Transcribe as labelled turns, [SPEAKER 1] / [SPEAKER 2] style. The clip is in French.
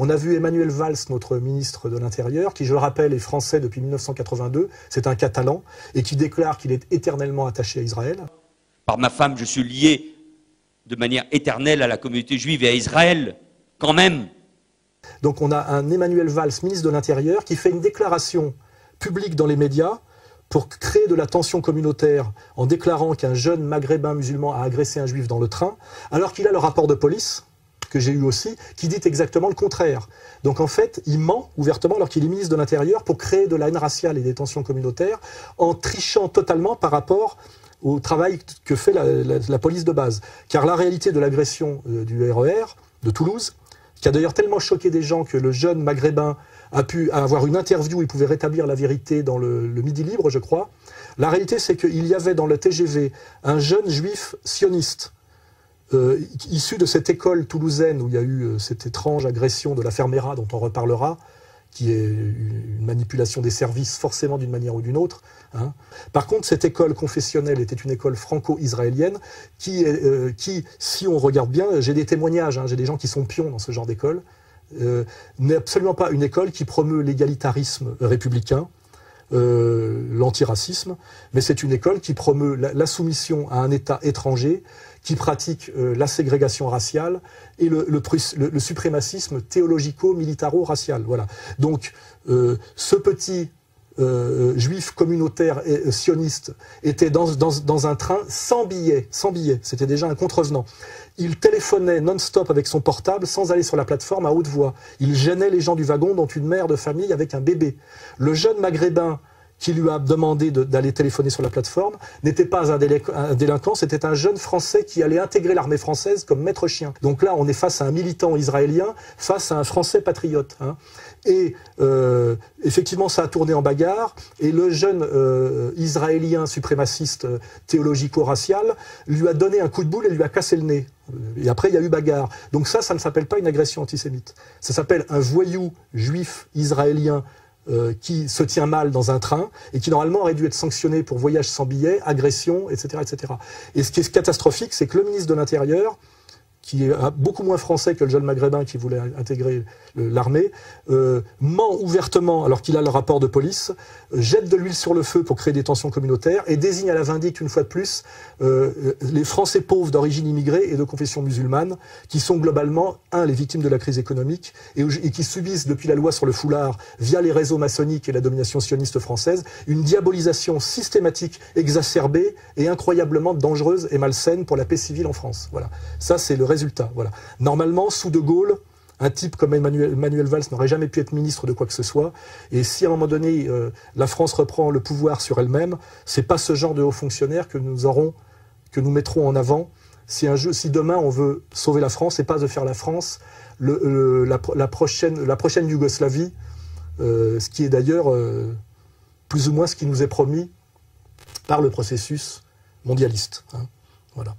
[SPEAKER 1] On a vu Emmanuel Valls, notre ministre de l'Intérieur, qui, je le rappelle, est français depuis 1982, c'est un Catalan, et qui déclare qu'il est éternellement attaché à Israël.
[SPEAKER 2] Par ma femme, je suis lié de manière éternelle à la communauté juive et à Israël, quand même.
[SPEAKER 1] Donc on a un Emmanuel Valls, ministre de l'Intérieur, qui fait une déclaration publique dans les médias pour créer de la tension communautaire en déclarant qu'un jeune maghrébin musulman a agressé un juif dans le train, alors qu'il a le rapport de police, que j'ai eu aussi, qui dit exactement le contraire. Donc en fait, il ment ouvertement alors qu'il est ministre de l'Intérieur pour créer de la haine raciale et des tensions communautaires en trichant totalement par rapport au travail que fait la police de base. Car la réalité de l'agression du RER de Toulouse, qui a d'ailleurs tellement choqué des gens que le jeune maghrébin a pu avoir une interview, il pouvait rétablir la vérité dans le Midi Libre, je crois. La réalité, c'est qu'il y avait dans le TGV un jeune juif sioniste, issu de cette école toulousaine où il y a eu cette étrange agression de la Fermera, dont on reparlera, qui est une manipulation des services forcément d'une manière ou d'une autre. Hein. Par contre, cette école confessionnelle était une école franco-israélienne qui, si on regarde bien, j'ai des témoignages, hein, j'ai des gens qui sont pions dans ce genre d'école, n'est absolument pas une école qui promeut l'égalitarisme républicain, l'antiracisme, mais c'est une école qui promeut la soumission à un État étranger, qui pratique la ségrégation raciale et le suprémacisme théologico-militaro-racial. Voilà. Donc, ce petit juif communautaire et sioniste était dans un train sans billet, c'était déjà un contrevenant. Il téléphonait non-stop avec son portable sans aller sur la plateforme à haute voix. Il gênait les gens du wagon, dont une mère de famille avec un bébé. Le jeune maghrébin qui lui a demandé d'aller téléphoner sur la plateforme n'était pas un délinquant, c'était un jeune Français qui allait intégrer l'armée française comme maître chien. Donc là, on est face à un militant israélien, face à un Français patriote. Hein. Et effectivement, ça a tourné en bagarre, et le jeune israélien suprémaciste théologico-racial lui a donné un coup de boule et lui a cassé le nez. Et après, il y a eu bagarre. Donc ça ne s'appelle pas une agression antisémite. Ça s'appelle un voyou juif israélien qui se tient mal dans un train et qui normalement aurait dû être sanctionné pour voyage sans billet, agression, etc., etc. Et ce qui est catastrophique, c'est que le ministre de l'Intérieur, qui est beaucoup moins français que le jeune maghrébin qui voulait intégrer l'armée, ment ouvertement alors qu'il a le rapport de police, jette de l'huile sur le feu pour créer des tensions communautaires et désigne à la vindicte une fois de plus les Français pauvres d'origine immigrée et de confession musulmane qui sont globalement, les victimes de la crise économique et qui subissent depuis la loi sur le foulard via les réseaux maçonniques et la domination sioniste française une diabolisation systématique, exacerbée et incroyablement dangereuse et malsaine pour la paix civile en France. Voilà. Ça, c'est le résultat. Voilà. Normalement, sous De Gaulle, un type comme Emmanuel Valls n'aurait jamais pu être ministre de quoi que ce soit. Et si à un moment donné, la France reprend le pouvoir sur elle-même, c'est pas ce genre de hauts fonctionnaires que nous mettrons en avant. Si demain on veut sauver la France, et pas de faire la France la prochaine Yougoslavie, ce qui est d'ailleurs plus ou moins ce qui nous est promis par le processus mondialiste. Hein. Voilà.